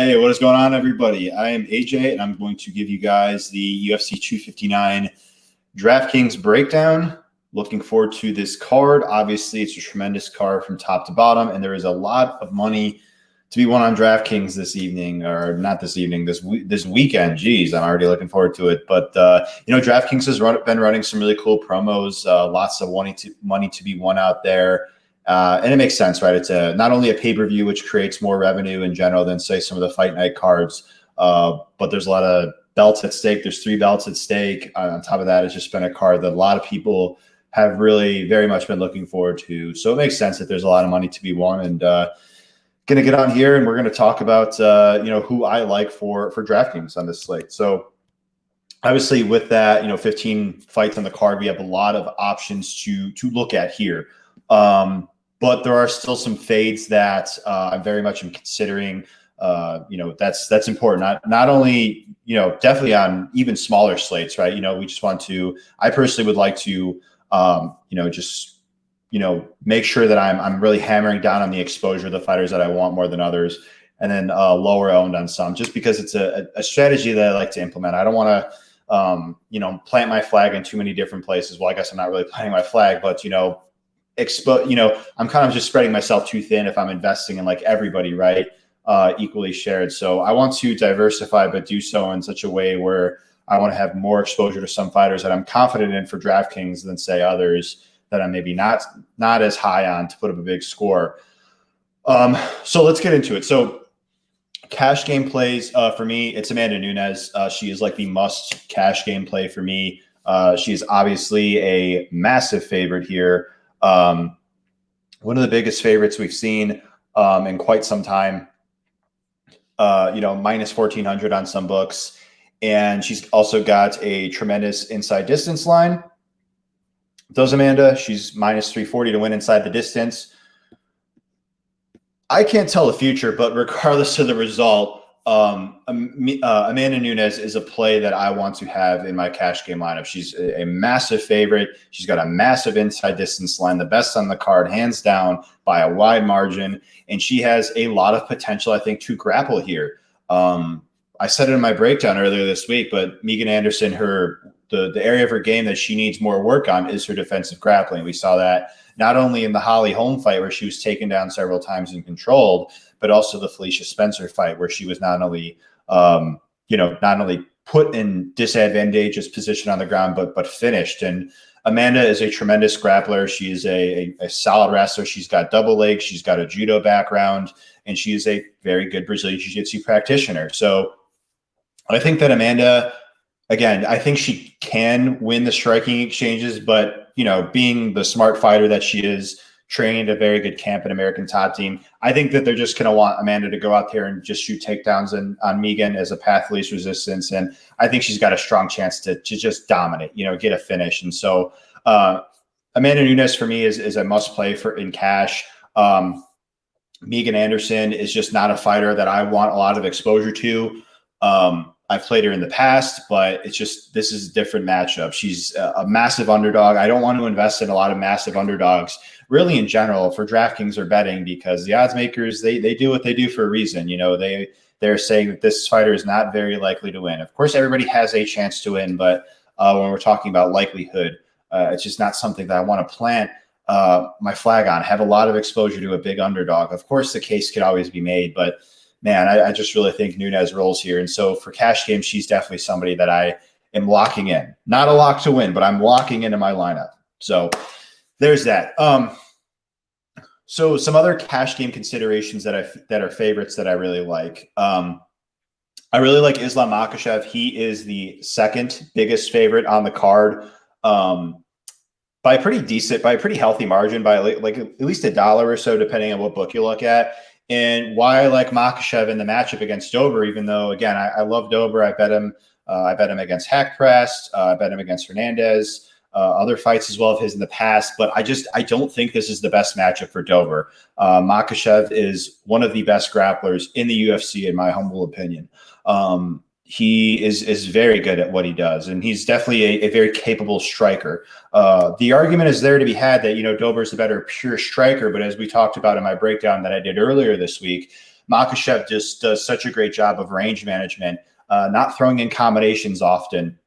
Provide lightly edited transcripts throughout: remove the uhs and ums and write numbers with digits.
Hey, what is going on, everybody? I am AJ, and I'm going to give you guys the UFC 259 DraftKings Breakdown. Looking forward to this card. Obviously, it's a tremendous card from top to bottom, and there is a lot of money to be won on DraftKings this evening, or not this evening, this weekend. Geez, I'm already looking forward to it. But, DraftKings has been running some really cool promos, lots of money to be won out there. And it makes sense, right? It's not only a pay-per-view, which creates more revenue in general than, say, some of the fight night cards, but there's a lot of belts at stake. There's 3 belts at stake. On top of that, it's just been a card that a lot of people have really very much been looking forward to. So it makes sense that there's a lot of money to be won. And going to get on here, and we're going to talk about, who I like for DraftKings on this slate. So obviously with that, 15 fights on the card, we have a lot of options to look at here. But there are still some fades that I'm very much considering. That's important. Not only, definitely on even smaller slates, right? We just want to. I personally would like to, make sure that I'm really hammering down on the exposure of the fighters that I want more than others, and then lower owned on some, just because it's a strategy that I like to implement. I don't want to, plant my flag in too many different places. Well, I guess I'm not really planting my flag, but I'm kind of just spreading myself too thin if I'm investing in like everybody, right? Equally shared. So I want to diversify, but do so in such a way where I want to have more exposure to some fighters that I'm confident in for DraftKings than, say, others that I'm maybe not as high on to put up a big score. So let's get into it. So cash game plays for me, it's Amanda Nunes. She is like the must cash game play for me. She is obviously a massive favorite here. One of the biggest favorites we've seen in quite some time, minus 1,400 on some books. And she's also got a tremendous inside distance line. Does Amanda? She's minus 340 to win inside the distance. I can't tell the future, but regardless of the result, Amanda Nunes is a play that I want to have in my cash game lineup. She's a massive favorite. She's got a massive inside distance line, the best on the card, hands down, by a wide margin. And she has a lot of potential, I think, to grapple here. I said it in my breakdown earlier this week, but Megan Anderson, the area of her game that she needs more work on is her defensive grappling. We saw that not only in the Holly Holm fight, where she was taken down several times and controlled, but also the Felicia Spencer fight, where she was not only put in disadvantageous position on the ground, but finished. And Amanda is a tremendous grappler. She is a solid wrestler. She's got double legs. She's got a judo background, and she is a very good Brazilian Jiu-Jitsu practitioner. So I think that Amanda, again, I think she can win the striking exchanges, but, being the smart fighter that she is, training at a very good camp and American Top Team, I think that they're just going to want Amanda to go out there and just shoot takedowns on Megan as a path of least resistance. And I think she's got a strong chance to just dominate, get a finish. And so Amanda Nunes for me is a must play in cash. Megan Anderson is just not a fighter that I want a lot of exposure to. I've played her in the past, but it's just, this is a different matchup. She's a massive underdog. I don't want to invest in a lot of massive underdogs really in general for DraftKings or betting, because the odds makers, they do what they do for a reason. They're saying that this fighter is not very likely to win. Of course, everybody has a chance to win, but when we're talking about likelihood, it's just not something that I want to plant my flag on, have a lot of exposure to a big underdog. Of course, the case could always be made, but man, I just really think Nunes rolls here. And so for cash games, she's definitely somebody that I am locking in. Not a lock to win, but I'm locking into my lineup. So there's that. So some other cash game considerations that are favorites that I really like. I really like Islam Makhachev. He is the second biggest favorite on the card, by a pretty healthy margin, by like at least $1 or so, depending on what book you look at. And why I like Makhachev in the matchup against Dober, even though, again, I love Dober. I bet him against Hack Press. I bet him against Hernandez. Other fights as well of his in the past. But I don't think this is the best matchup for Dober. Makhachev is one of the best grapplers in the UFC, in my humble opinion. He is very good at what he does, and he's definitely a very capable striker. The argument is there to be had that, Dober's a better pure striker, but as we talked about in my breakdown that I did earlier this week, Makhachev just does such a great job of range management, not throwing in combinations often.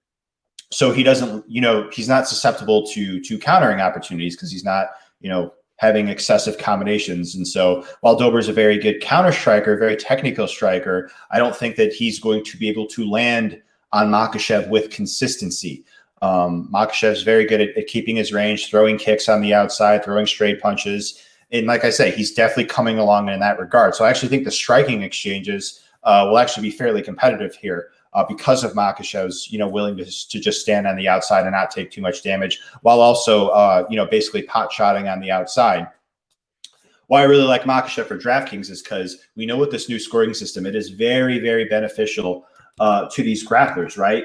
So he doesn't, he's not susceptible to countering opportunities because he's not, having excessive combinations. And so while Dober is a very good counter striker, very technical striker, I don't think that he's going to be able to land on Makhachev with consistency. Makhachev is very good at keeping his range, throwing kicks on the outside, throwing straight punches. And like I say, he's definitely coming along in that regard. So I actually think the striking exchanges will actually be fairly competitive here. Because of Makhachev's, willingness to just stand on the outside and not take too much damage, while also, basically pot shotting on the outside. Why I really like Makhachev for DraftKings is because we know with this new scoring system, it is very, very beneficial to these grapplers, right?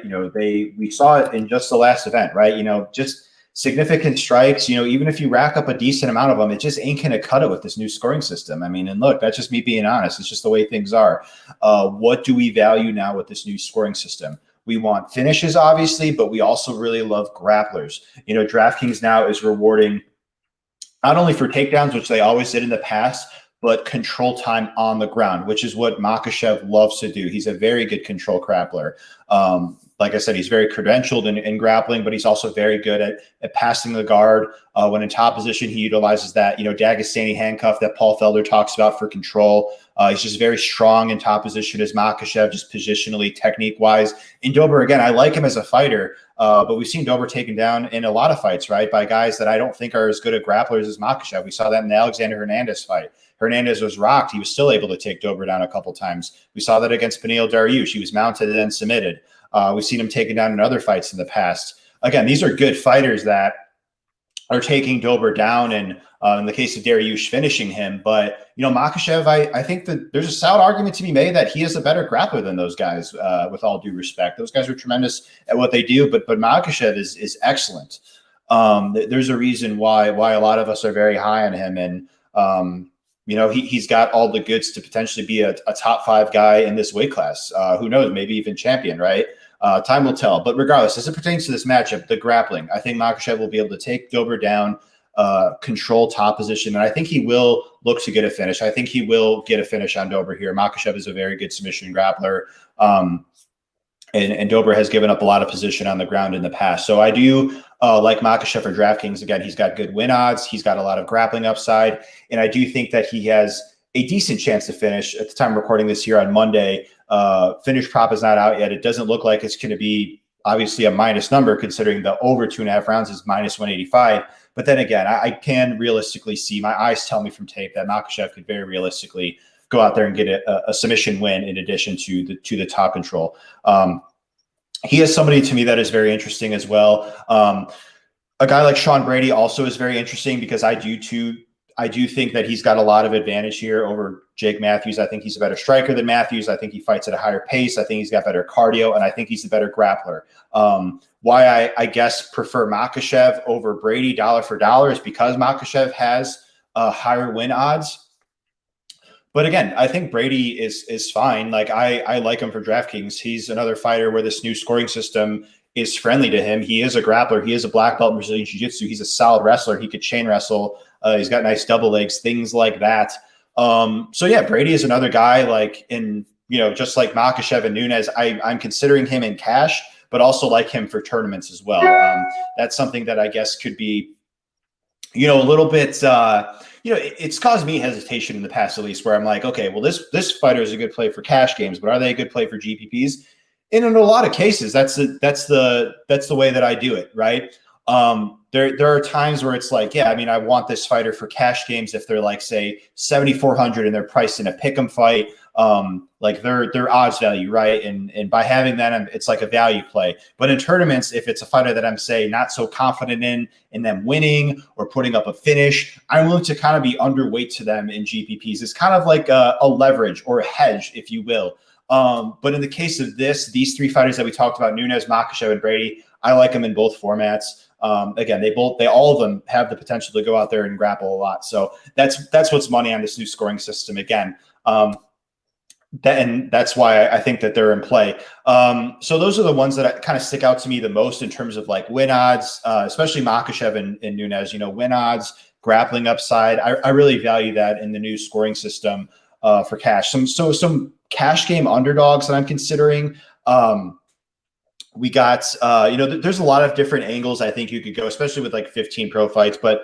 We saw it in just the last event, right? Just significant strikes, even if you rack up a decent amount of them, it just ain't going to cut it with this new scoring system. I mean, and look, that's just me being honest. It's just the way things are. What do we value now with this new scoring system? We want finishes, obviously, but we also really love grapplers. DraftKings now is rewarding not only for takedowns, which they always did in the past, but control time on the ground, which is what Makhachev loves to do. He's a very good control grappler. Like I said, he's very credentialed in grappling, but he's also very good at passing the guard. When in top position, he utilizes that, Dagestani handcuff that Paul Felder talks about for control. He's just very strong in top position as Makhachev, just positionally, technique-wise. And Dober, again, I like him as a fighter, but we've seen Dober taken down in a lot of fights, right, by guys that I don't think are as good at grapplers as Makhachev. We saw that in the Alexander Hernandez fight. Hernandez was rocked. He was still able to take Dober down a couple times. We saw that against Beneil Dariush. He was mounted and then submitted. We've seen him taken down in other fights in the past. Again, these are good fighters that are taking Dober down and in the case of Dariush, finishing him. But, Makhachev, I think that there's a solid argument to be made that he is a better grappler than those guys, with all due respect. Those guys are tremendous at what they do, but Makhachev is excellent. There's a reason why a lot of us are very high on him. And, he's got all the goods to potentially be a top 5 guy in this weight class. Who knows, maybe even champion, right? Time will tell. But regardless, as it pertains to this matchup, the grappling, I think Makhachev will be able to take Dober down, control top position, and I think he will look to get a finish. I think he will get a finish on Dober here. Makhachev is a very good submission grappler. And Dober has given up a lot of position on the ground in the past. So I do like Makhachev for DraftKings. Again, he's got good win odds. He's got a lot of grappling upside. And I do think that he has a decent chance to finish. At the time of recording this here on Monday, finish prop is not out yet. It doesn't look like it's going to be obviously a minus number considering the over 2.5 rounds is minus 185. But then again, I can realistically see, my eyes tell me from tape that Makhachev could very realistically go out there and get a submission win in addition to the top control. He is somebody to me that is very interesting as well. A guy like Sean Brady also is very interesting because I do think that he's got a lot of advantage here over Jake Matthews. I think he's a better striker than Matthews. I think he fights at a higher pace. I think he's got better cardio, and I think he's a better grappler. Why I guess prefer Makhachev over Brady dollar for dollar is because Makhachev has higher win odds. But again, I think Brady is fine. Like I like him for DraftKings. He's another fighter where this new scoring system is friendly to him. He is a grappler. He is a black belt in Brazilian Jiu-Jitsu. He's a solid wrestler. He could chain wrestle. He's got nice double legs, things like that. So yeah, Brady is another guy just like Makhachev and Nunes. I'm considering him in cash, but also like him for tournaments as well. That's something that I guess could be, a little bit, it's caused me hesitation in the past, at least, where I'm like, okay, well, this fighter is a good play for cash games, but are they a good play for GPPs? And in a lot of cases, that's the way that I do it, right? There are times where it's like, yeah, I mean, I want this fighter for cash games if they're like, say, 7,400 and they're priced in a pick'em fight, like their odds value, right? And by having that, it's like a value play. But in tournaments, if it's a fighter that I'm, say, not so confident in them winning or putting up a finish, I'm willing to kind of be underweight to them in GPPs. It's kind of like a leverage or a hedge, if you will. But in the case of these three fighters that we talked about, Nunes, Makhachev, and Brady, I like them in both formats. Again, they all of them have the potential to go out there and grapple a lot. So that's what's money on this new scoring system. Again, and that's why I think that they're in play. So those are the ones that kind of stick out to me the most in terms of like win odds, especially Makhachev and Nunes. Win odds, grappling upside. I really value that in the new scoring system. for cash. Some cash game underdogs that I'm considering. We got, there's a lot of different angles I think you could go, especially with like 15 pro fights, but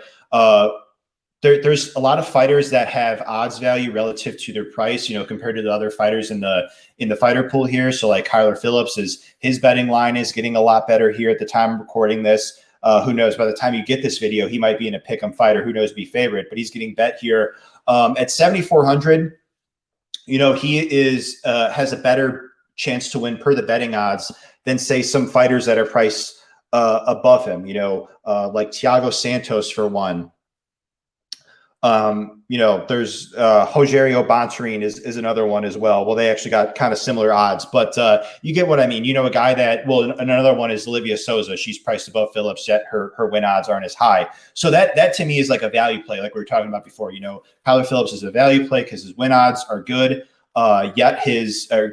there's a lot of fighters that have odds value relative to their price, compared to the other fighters in the fighter pool here. So like Kyler Phillips, his betting line is getting a lot better here at the time of recording this. Who knows, by the time you get this video, he might be in a pick'em fighter, who knows, be favorite, but he's getting bet here at 7,400. He has a better chance to win per the betting odds than say some fighters that are priced above him, like Thiago Santos for one. There's Rogerio Bontorin is another one as well. Well, they actually got kind of similar odds, but you get what I mean. A guy that, another one is Olivia Souza. She's priced above Phillips, yet her win odds aren't as high. So that to me is like a value play, like we were talking about before. Kyler Phillips is a value play because his win odds are good. Yet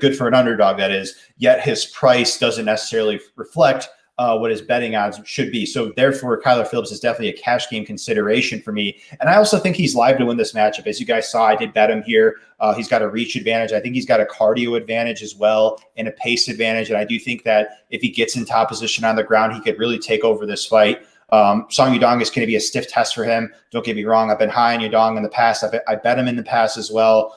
good for an underdog, that is, yet his price doesn't necessarily reflect what his betting odds should be. So therefore, Kyler Phillips is definitely a cash game consideration for me. And I also think he's live to win this matchup. As you guys saw, I did bet him here. He's got a reach advantage. I think he's got a cardio advantage as well and a pace advantage. And I do think that if he gets in top position on the ground, he could really take over this fight. Song Yudong is going to be a stiff test for him. Don't get me wrong. I've been high on Yudong in the past. I bet him in the past as well.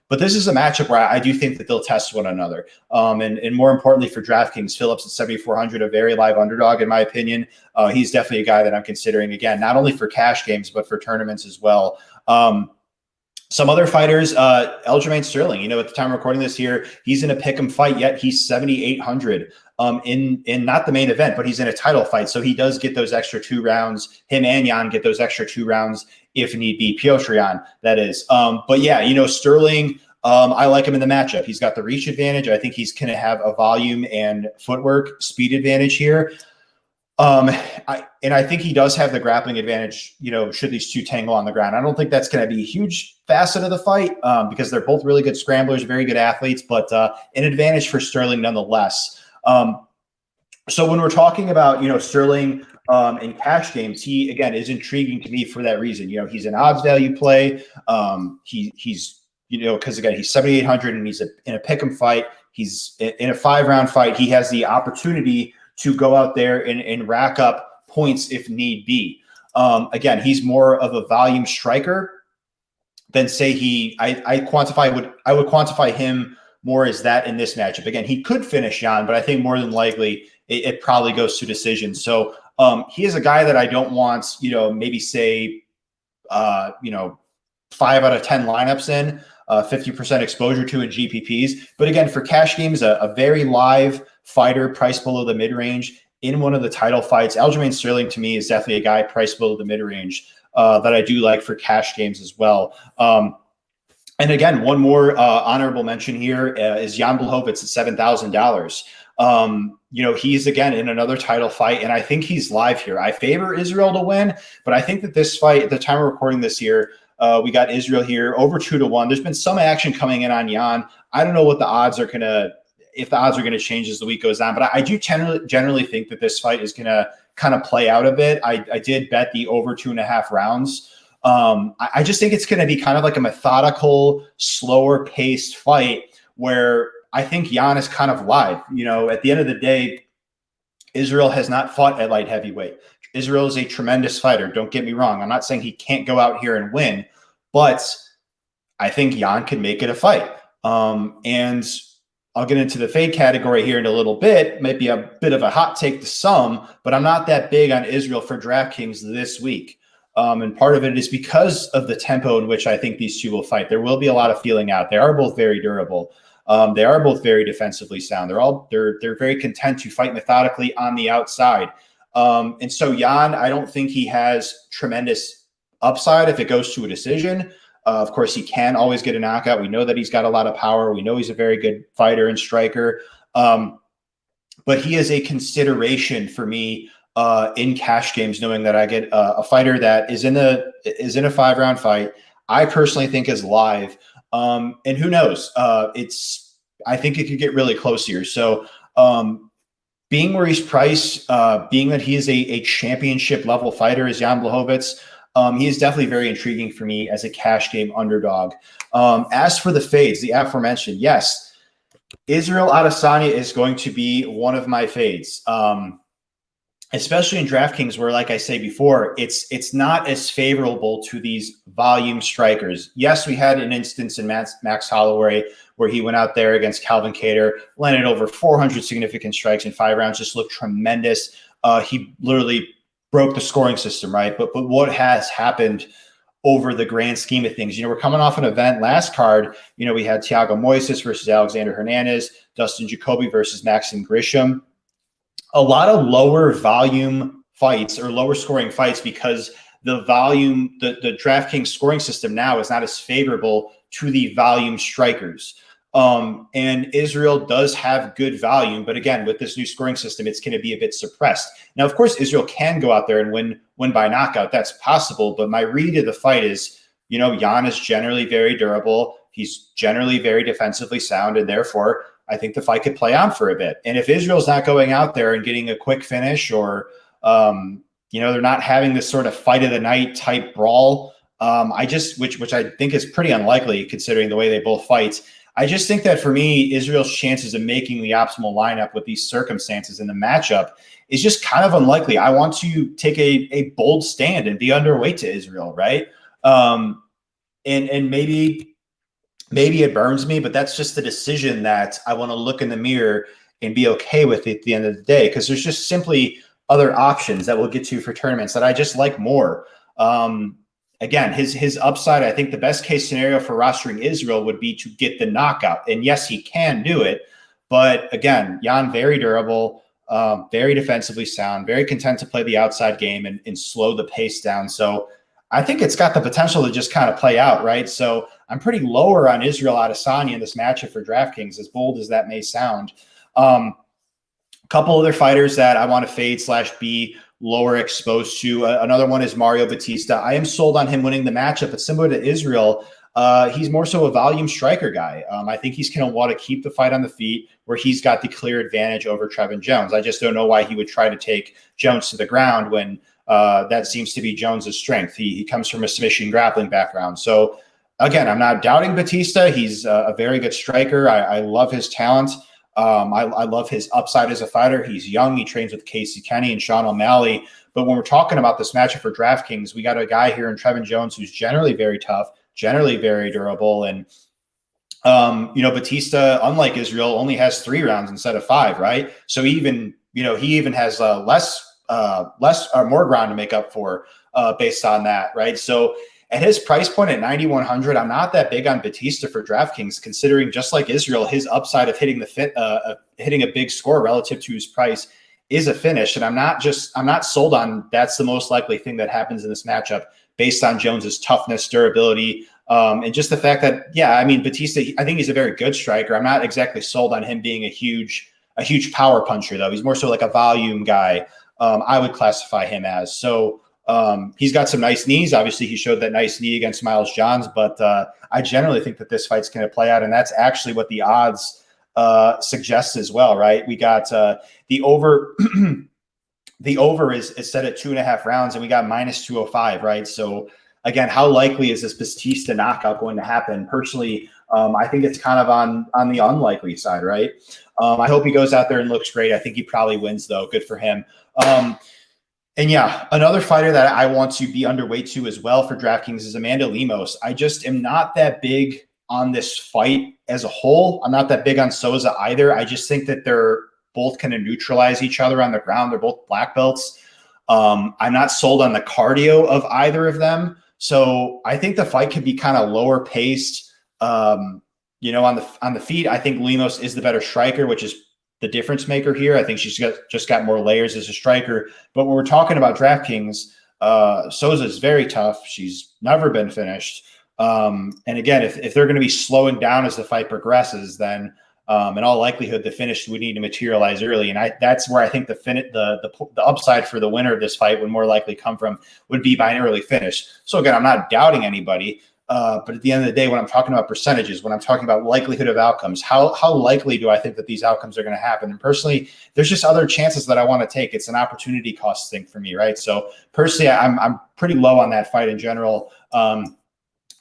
But this is a matchup where I do think that they'll test one another. And more importantly for DraftKings, Phillips at 7,400, a very live underdog, in my opinion. He's definitely a guy that I'm considering, again, not only for cash games, but for tournaments as well. Some other fighters, Aljamain Sterling, at the time of recording this here, he's in a pick'em fight, yet he's 7,800 in not the main event, but he's in a title fight. So he does get those extra 2 rounds. Him and Jan get those extra 2 rounds if need be. Piotrian, that is. But yeah, Sterling, I like him in the matchup. He's got the reach advantage. I think he's going to have a volume and footwork speed advantage here. I think he does have the grappling advantage, should these two tangle on the ground. I don't think that's going to be a huge facet of the fight because they're both really good scramblers, very good athletes, but an advantage for Sterling nonetheless. So when we're talking about, Sterling in cash games, he, again, is intriguing to me for that reason. He's an odds value play. He's because, again, he's 7,800 and he's in a pick'em fight. He's in a 5-round fight. He has the opportunity to go out there and rack up points if need be. Again, he's more of a volume striker than say I would quantify him more as that in this matchup. Again, he could finish Jan, but I think more than likely it probably goes to decision. So he is a guy that I don't want, maybe say, 5 out of 10 lineups in, 50% exposure to in GPPs. But again, for cash games, a very live fighter priced below the mid-range in one of the title fights. Aljamain Sterling to me is definitely a guy priced below the mid-range that I do like for cash games as well. And again, one more honorable mention here is Jan Blachowicz at $7,000. He's again in another title fight, and I think he's live here. I favor Israel to win, but I think that this fight, at the time of recording this here, we got Israel here over 2-1. There's been some action coming in on Jan. I don't know what the odds are if the odds are going to change as the week goes on, but I do generally think that this fight is going to kind of play out a bit. I did bet the over 2.5 rounds. I just think it's going to be kind of like a methodical, slower paced fight where I think Jan is kind of live. At the end of the day, Israel has not fought at light heavyweight. Israel is a tremendous fighter. Don't get me wrong. I'm not saying he can't go out here and win, but I think Jan can make it a fight. And I'll get into the fade category here in a little bit. Might be a bit of a hot take to some, but I'm not that big on Israel for DraftKings this week. And part of it is because of the tempo in which I think these two will fight. There will be a lot of feeling out. They are both very durable. They are both very defensively sound. They're very content to fight methodically on the outside. And so Jan, I don't think he has tremendous upside if it goes to a decision. Of course, he can always get a knockout. We know that he's got a lot of power. We know he's a very good fighter and striker. But he is a consideration for me in cash games, knowing that I get a fighter that is in a 5-round fight. I personally think is live. And who knows? I think it could get really close here. So being where he's priced, being that he is a championship level fighter as Jan Blachowicz, He is definitely very intriguing for me as a cash game underdog. As for the fades, the aforementioned, yes, Israel Adesanya is going to be one of my fades. Especially in DraftKings, where, like I say before, it's not as favorable to these volume strikers. Yes, we had an instance in Max Holloway where he went out there against Calvin Kattar, landed over 400 significant strikes in 5 rounds, just looked tremendous. He literally broke the scoring system, right? But what has happened over the grand scheme of things? We're coming off an event last card. We had Thiago Moises versus Alexander Hernandez, Dustin Jacoby versus Maxim Grisham. A lot of lower volume fights or lower scoring fights because the volume, the DraftKings scoring system now is not as favorable to the volume strikers. And Israel does have good volume, but again, with this new scoring system, it's going to be a bit suppressed. Now, of course, Israel can go out there and win by knockout. That's possible. But my read of the fight is, Jan is generally very durable. He's generally very defensively sound, and therefore I think the fight could play on for a bit. And if Israel's not going out there and getting a quick finish, or they're not having this sort of fight of the night type brawl, which I think is pretty unlikely considering the way they both fight. I just think that for me, Israel's chances of making the optimal lineup with these circumstances in the matchup is just kind of unlikely. I want to take a bold stand and be underweight to Israel, right? And maybe it burns me, but that's just the decision that I want to look in the mirror and be okay with at the end of the day, because there's just simply other options that we'll get to for tournaments that I just like more. Again, his upside, I think the best case scenario for rostering Israel would be to get the knockout. And yes, he can do it. But again, Jan, very durable, very defensively sound, very content to play the outside game and slow the pace down. So I think it's got the potential to just kind of play out, right? So I'm pretty lower on Israel Adesanya in this matchup for DraftKings, as bold as that may sound. A couple other fighters that I want to fade / be lower exposed to. Another one is Mario Batista. I am sold on him winning the matchup, but similar to Israel, he's more so a volume striker guy. I think he's going to want to keep the fight on the feet where he's got the clear advantage over Trevin Jones. I just don't know why he would try to take Jones to the ground when that seems to be Jones's strength. He comes from a submission grappling background. So again, I'm not doubting Batista. He's a very good striker. I love his talent. I love his upside as a fighter. He's young. He trains with Casey Kenny and Sean O'Malley. But when we're talking about this matchup for DraftKings, we got a guy here in Trevin Jones who's generally very tough, generally very durable. And, Batista, unlike Israel, only has 3 rounds instead of 5, right? So he even has less or more ground to make up for based on that, right? So at his price point at 9,100, I'm not that big on Batista for DraftKings, considering just like Israel, his upside of hitting hitting a big score relative to his price is a finish. And I'm not sold on that's the most likely thing that happens in this matchup based on Jones's toughness, durability, and just the fact that, Batista, I think he's a very good striker. I'm not exactly sold on him being a huge power puncher, though. He's more so like a volume guy. I would classify him as. So he's got some nice knees. Obviously, he showed that nice knee against Miles Johns, but I generally think that this fight's going to play out, and that's actually what the odds suggest as well, right? We got the over. The over is set at 2.5 rounds, and we got -205, right? So again, how likely is this Batista knockout going to happen? Personally, I think it's kind of on the unlikely side, right? I hope he goes out there and looks great. I think he probably wins, though. Good for him. And yeah, another fighter that I want to be underweight to as well for DraftKings is Amanda Lemos. I just am not that big on this fight as a whole. I'm not that big on Souza either. I just think that they're both kind of neutralize each other on the ground. They're both black belts. I'm not sold on the cardio of either of them. So I think the fight could be kind of lower paced. On the feet, I think Lemos is the better striker, which is the difference maker here. I think she's just got more layers as a striker. But when we're talking about DraftKings, Souza is very tough. She's never been finished. And again, if they're going to be slowing down as the fight progresses, then in all likelihood, the finish would need to materialize early. And that's where I think the upside for the winner of this fight would more likely come from, would be by an early finish. So again, I'm not doubting anybody. But at the end of the day, when I'm talking about percentages, when I'm talking about likelihood of outcomes, how likely do I think that these outcomes are going to happen? And personally, there's just other chances that I want to take. It's an opportunity cost thing for me, right? So personally, I'm pretty low on that fight in general. And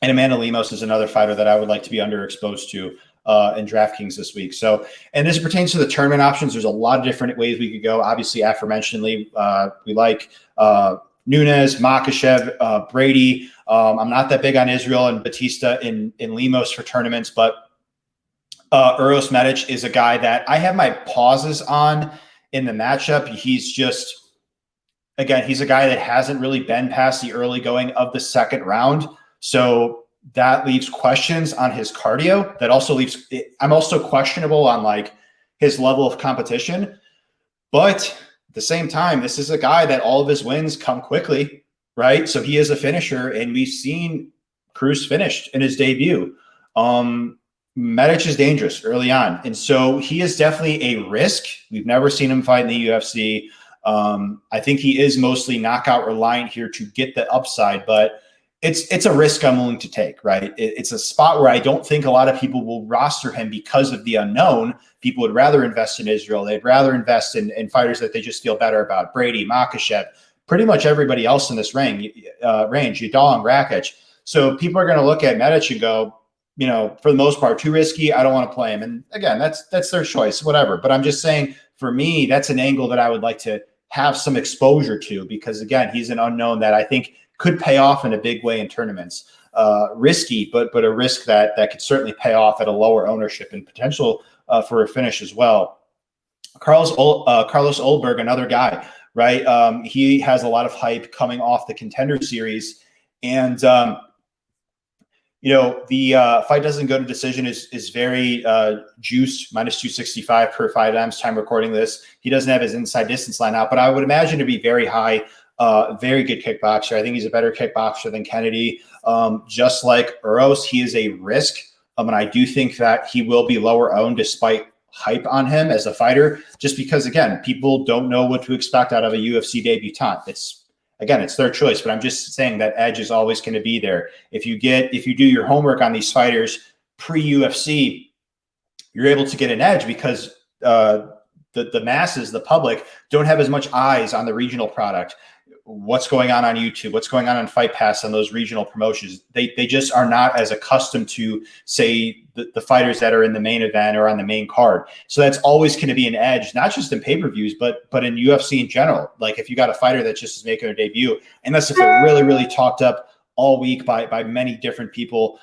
Amanda Lemos is another fighter that I would like to be underexposed to in DraftKings this week. So, and as it pertains to the tournament options, there's a lot of different ways we could go. Obviously, aforementionedly, we like Nunes, Makhachev, Brady. I'm not that big on Israel and Batista in Lemos for tournaments, but Uros Medic is a guy that I have my pauses on in the matchup. He's just, again, he's a guy that hasn't really been past the early going of the second round. So that leaves questions on his cardio. That also leaves, I'm also questionable on like his level of competition. But at the same time, this is a guy that all of his wins come quickly, right? So he is a finisher, and we've seen Cruz finished in his debut. Medic is dangerous early on. And so he is definitely a risk. We've never seen him fight in the UFC. I think he is mostly knockout reliant here to get the upside, but it's a risk I'm willing to take, right? It's a spot where I don't think a lot of people will roster him because of the unknown. People would rather invest in Israel. They'd rather invest in fighters that they just feel better about. Brady, Makhachev, pretty much everybody else in this range, Yadong, Rakic. So people are going to look at Medic and go, you know, for the most part, too risky. I don't want to play him. And again, that's their choice, whatever. But I'm just saying, for me, that's an angle that I would like to have some exposure to, because again, he's an unknown that I think could pay off in a big way in tournaments. Risky, but a risk that could certainly pay off at a lower ownership and potential for a finish as well. Carlos Oldberg, another guy, right? He has a lot of hype coming off the Contender Series, and you know, the fight doesn't go to decision is very juiced, minus 265 per 5 times time recording this. He doesn't have his inside distance line out, but I would imagine to be very high. Very good kickboxer. I think he's a better kickboxer than Kennedy. Just like Uros, he is a risk. And I do think that he will be lower owned despite hype on him as a fighter, just because, again, people don't know what to expect out of a UFC debutant. It's their choice, but I'm just saying that edge is always going to be there. If you do your homework on these fighters pre-UFC, you're able to get an edge because the masses, the public, don't have as much eyes on the regional product. What's going on YouTube, what's going on Fight Pass on those regional promotions. They just are not as accustomed to, say, the fighters that are in the main event or on the main card. So that's always going to be an edge, not just in pay-per-views, but in UFC in general. Like if you got a fighter that just is making their debut, unless if they're really, really talked up all week by many different people,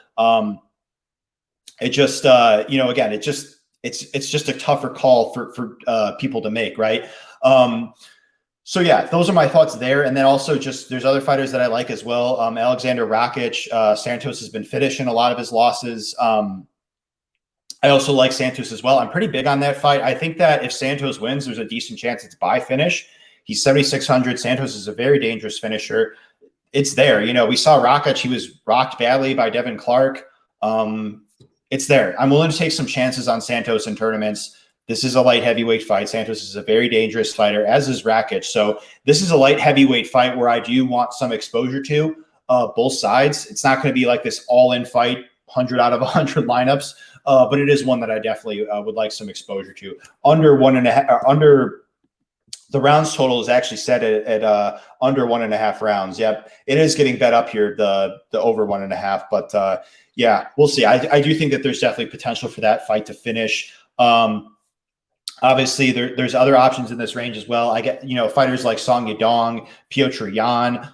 it just, again, it's just a tougher call for people to make, right? So yeah, those are my thoughts there. And then also just there's other fighters that I like as well. Alexander Rakic, Santos has been finishing a lot of his losses. I also like Santos as well. I'm pretty big on that fight. I think that if Santos wins, there's a decent chance it's by finish. He's 7,600. Santos is a very dangerous finisher. It's there. You know, we saw Rakic. He was rocked badly by Devin Clark. It's there. I'm willing to take some chances on Santos in tournaments. This is a light heavyweight fight. Santos is a very dangerous fighter, as is Rakic. So this is a light heavyweight fight where I do want some exposure to both sides. It's not going to be like this all-in fight, 100 out of 100 lineups, but it is one that I definitely would like some exposure to. Under 1.5, under the rounds total is actually set at under 1.5 rounds. Yep, it is getting bet up here, the over 1.5. But yeah, we'll see. I do think that there's definitely potential for that fight to finish. Obviously, there's other options in this range as well. I get, fighters like Song Yadong, Piotr Jan.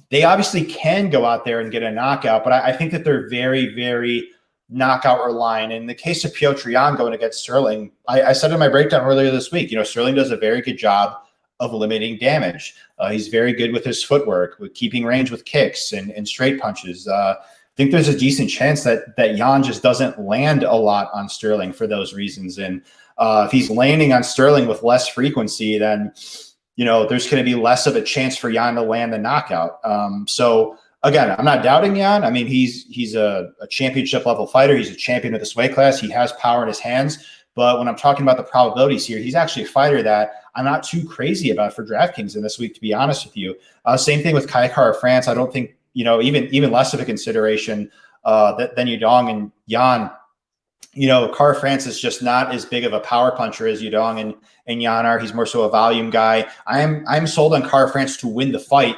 They obviously can go out there and get a knockout, but I think that they're very, very knockout reliant. In the case of Piotr Jan going against Sterling, I said in my breakdown earlier this week, Sterling does a very good job of limiting damage. He's very good with his footwork, with keeping range with kicks and straight punches. I think there's a decent chance that Jan just doesn't land a lot on Sterling for those reasons. And if he's landing on Sterling with less frequency, then, there's going to be less of a chance for Jan to land the knockout. So again, I'm not doubting Jan. I mean, he's a championship level fighter. He's a champion of this weight class. He has power in his hands. But when I'm talking about the probabilities here, he's actually a fighter that I'm not too crazy about for DraftKings in this week, to be honest with you. Same thing with Kai Kara France. I don't think, even less of a consideration than Yudong and Yan. Car France is just not as big of a power puncher as Yudong and Yan are. He's more so a volume guy. I'm sold on Car France to win the fight.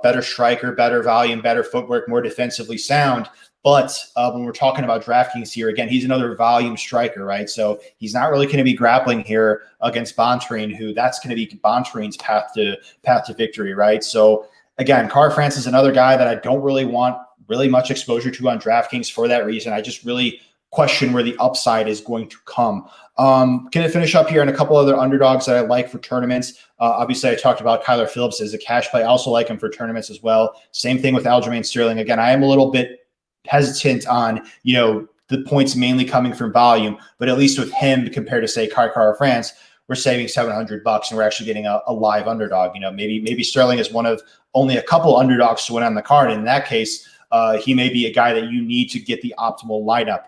Better striker, better volume, better footwork, more defensively sound. But when we're talking about DraftKings here, again, he's another volume striker, right? So he's not really going to be grappling here against Bontrain, who that's going to be Bontrain's path to victory, right? So again, Car France is another guy that I don't really want really much exposure to on DraftKings for that reason. I just really question where the upside is going to come. Can I finish up here on a couple other underdogs that I like for tournaments? Obviously, I talked about Kyler Phillips as a cash play. I also like him for tournaments as well. Same thing with Aljamain Sterling. Again, I am a little bit hesitant on, the points mainly coming from volume, but at least with him compared to, say, Car France, we're saving $700 and we're actually getting a live underdog. Maybe Sterling is one of only a couple underdogs to win on the card. And in that case, he may be a guy that you need to get the optimal lineup.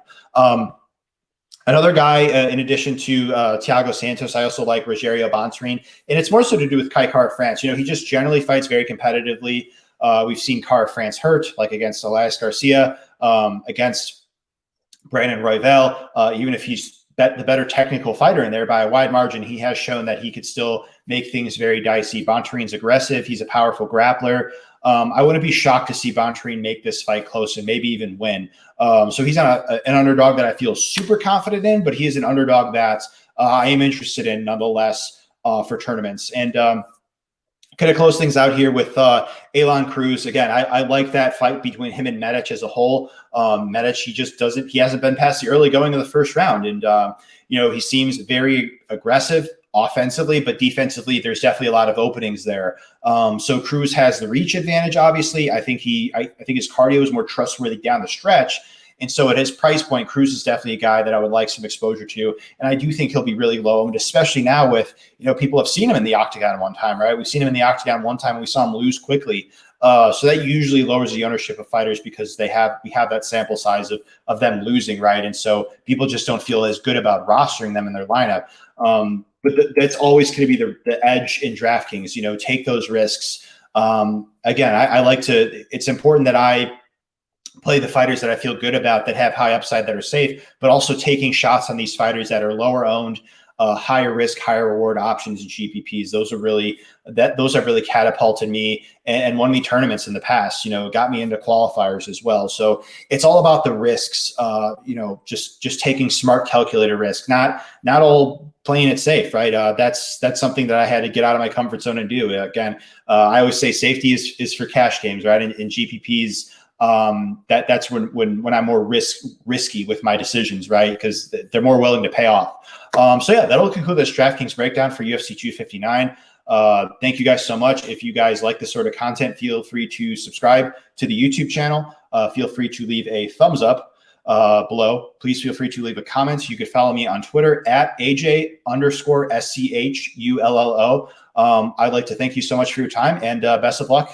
Another guy, in addition to Thiago Santos, I also like Rogerio Bontrain, and it's more so to do with Car France. He just generally fights very competitively. We've seen Car France hurt, like against Elias Garcia, against Brandon Royval. Even if he's the better technical fighter in there by a wide margin, he has shown that he could still make things very dicey. Bontrain's aggressive. He's a powerful grappler. I wouldn't be shocked to see Bontrain make this fight close and maybe even win. So he's not an underdog that I feel super confident in, but he is an underdog that I am interested in nonetheless for tournaments. And kind of close things out here with Elon Cruz. Again, I like that fight between him and Medic as a whole. Medic, he hasn't been past the early going of the first round. And, he seems very aggressive offensively, but defensively, there's definitely a lot of openings there. So Cruz has the reach advantage, obviously. I think his cardio is more trustworthy down the stretch. And so at his price point, Cruz is definitely a guy that I would like some exposure to. And I do think he'll be really low, and especially now with, people have seen him in the octagon one time, right? We've seen him in the octagon one time and we saw him lose quickly. So that usually lowers the ownership of fighters because we have that sample size of them losing, right? And so people just don't feel as good about rostering them in their lineup. But that's always going to be the edge in DraftKings, take those risks. Again, I like it's important that I play the fighters that I feel good about, that have high upside, that are safe, but also taking shots on these fighters that are lower owned, higher risk, higher reward options in GPPs. Those have really catapulted me and won me tournaments in the past, got me into qualifiers as well. So it's all about the risks, just taking smart calculated risk, not all playing it safe, right? That's something that I had to get out of my comfort zone and do. Again, I always say safety is for cash games, right? In GPPs, that's when I'm more risky with my decisions, right? Because they're more willing to pay off. So yeah, that'll conclude this DraftKings breakdown for UFC 259. Thank you guys so much. If you guys like this sort of content, feel free to subscribe to the YouTube channel. Feel free to leave a thumbs up below. Please feel free to leave a comment. You could follow me on Twitter at AJ_SCHULLO. I'd like to thank you so much for your time, and best of luck